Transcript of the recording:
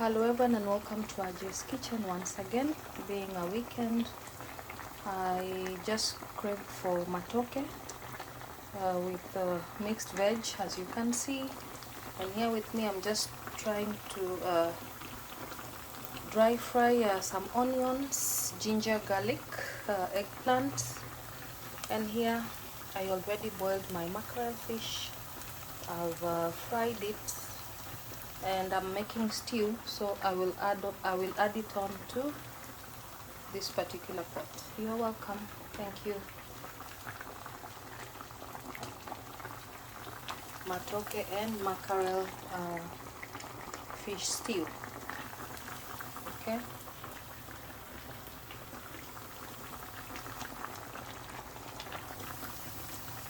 Hello everyone and welcome to Ajay's Kitchen once again. Being a weekend, I just craved for matoke with mixed veg, as you can see. And here with me, I'm just trying to dry fry some onions, ginger, garlic, eggplant. And here I already boiled my mackerel fish. I've fried it and I'm making stew, so I will add it on to this particular pot. You're welcome. Thank you. Matoke and mackerel fish stew. Okay.